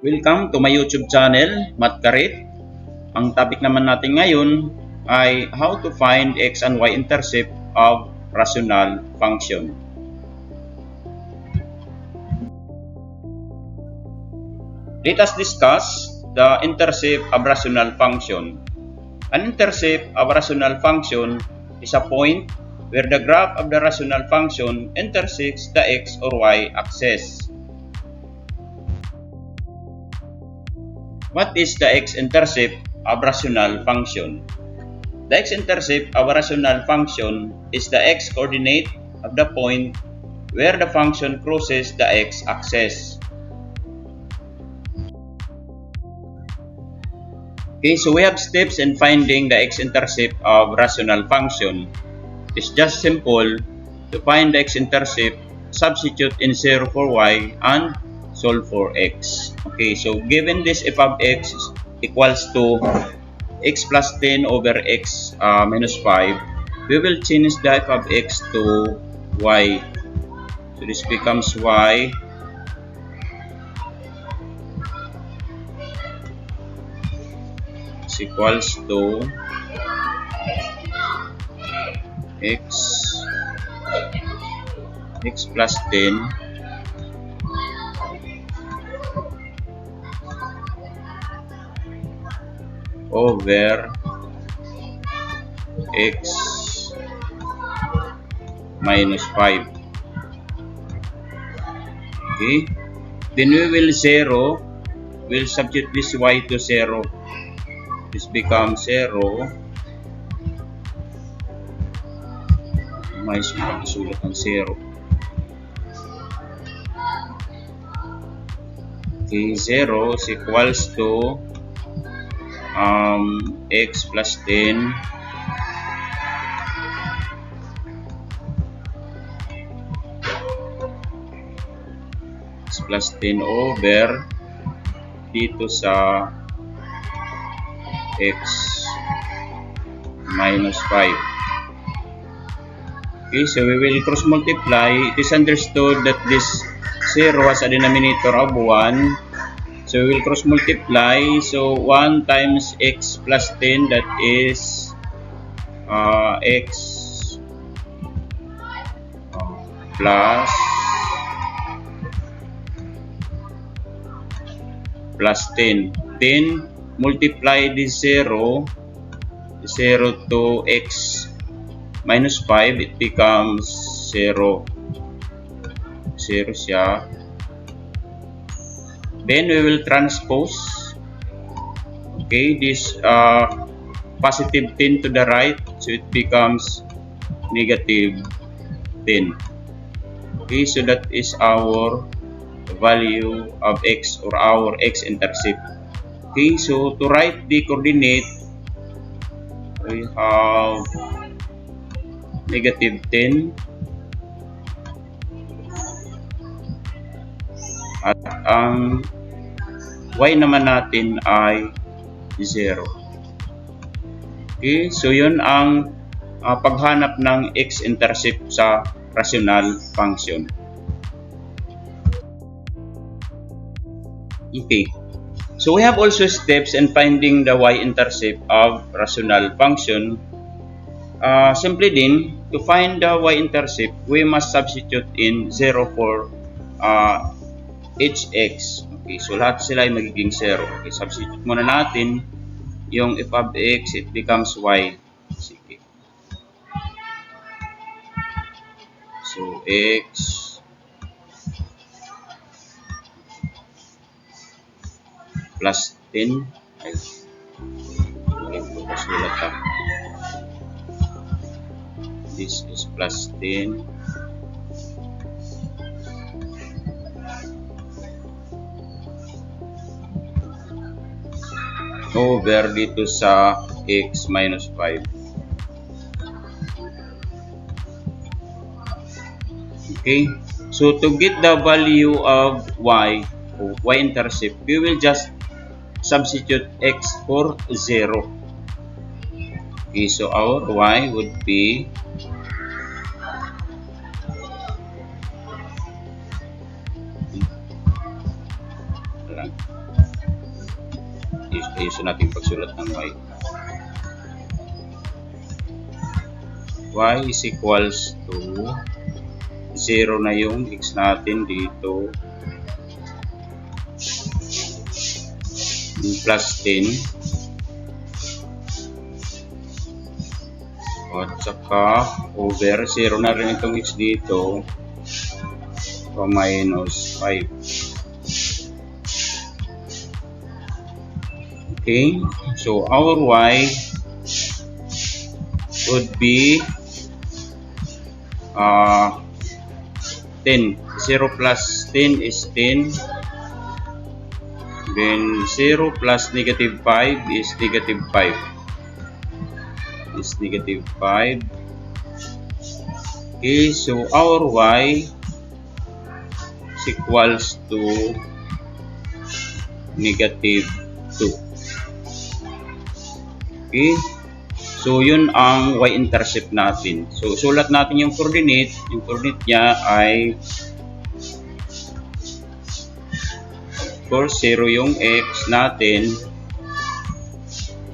Welcome to my YouTube channel, Matt Karit. Ang topic naman natin ngayon ay how to find x and y intercept of rational function. Let us discuss the intercept of rational function. An intercept of a rational function is a point where the graph of the rational function intersects the x or y axis. What is the x-intercept of rational function? The x-intercept of a rational function is the x-coordinate of the point where the function crosses the x-axis. Okay, so we have steps in finding the x-intercept of rational function. It's just simple to find the x-intercept, substitute in 0 for y, and solve for x. Okay, so given this f of x equals to x plus 10 over x minus 5, we will change the f of x to y. So this becomes y is equals to x plus 10 over x minus 5. Okay, then we will substitute this y to 0. This becomes 0 minus makasulat ng 0. Okay, 0 is equals to x plus 10 x plus 10 over dito sa x minus 5. Okay, so we will cross multiply. It is understood that this 0 has a denominator of 1. So we will cross multiply. So 1 times x plus 10, that is x plus 10. Then multiply this 0 to x minus 5, it becomes 0 siya. Then we will transpose, okay, this positive 10 to the right, so it becomes negative 10. Okay, so that is our value of x, or our x-intercept. Okay, so to write the coordinate, we have negative 10 at ang y naman natin ay 0. Okay, so yun ang paghanap ng x-intercept sa rational function. Okay, so we have also steps in finding the y-intercept of rational function. Simply din, to find the y-intercept, we must substitute in 0 for each x. Okay, so lahat sila ay magiging 0. Okay, substitute muna natin yung f of x, it becomes y. Sige. So x plus 10 ay this is plus 10 over dito sa x minus 5. Okay, so to get the value of y, or y-intercept, we will just substitute x for 0. Okay, so our y would be Ayusin natin pagsulat ng y. Y is equals to 0 na yung x natin dito. Plus 10. At saka over 0 na rin itong x dito. So minus 5. Okay, so our y would be 10. 0 plus 10 is 10. Then 0 plus negative 5 is negative 5. Is negative 5. Okay, so our y is equals to negative 2. Okay, so yun ang y-intercept natin. So sulat natin yung coordinate. Yung coordinate niya ay of course 0 yung x natin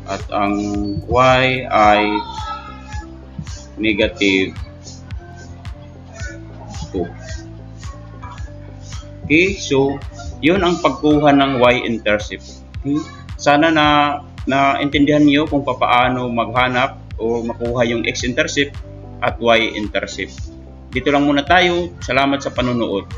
at ang y ay negative 2. Okay, so yun ang pagkuha ng y-intercept. Okay? Sana naintindihan niyo kung paano maghanap o makuha yung x-intercept at y-intercept. Dito lang muna tayo. Salamat sa panonood.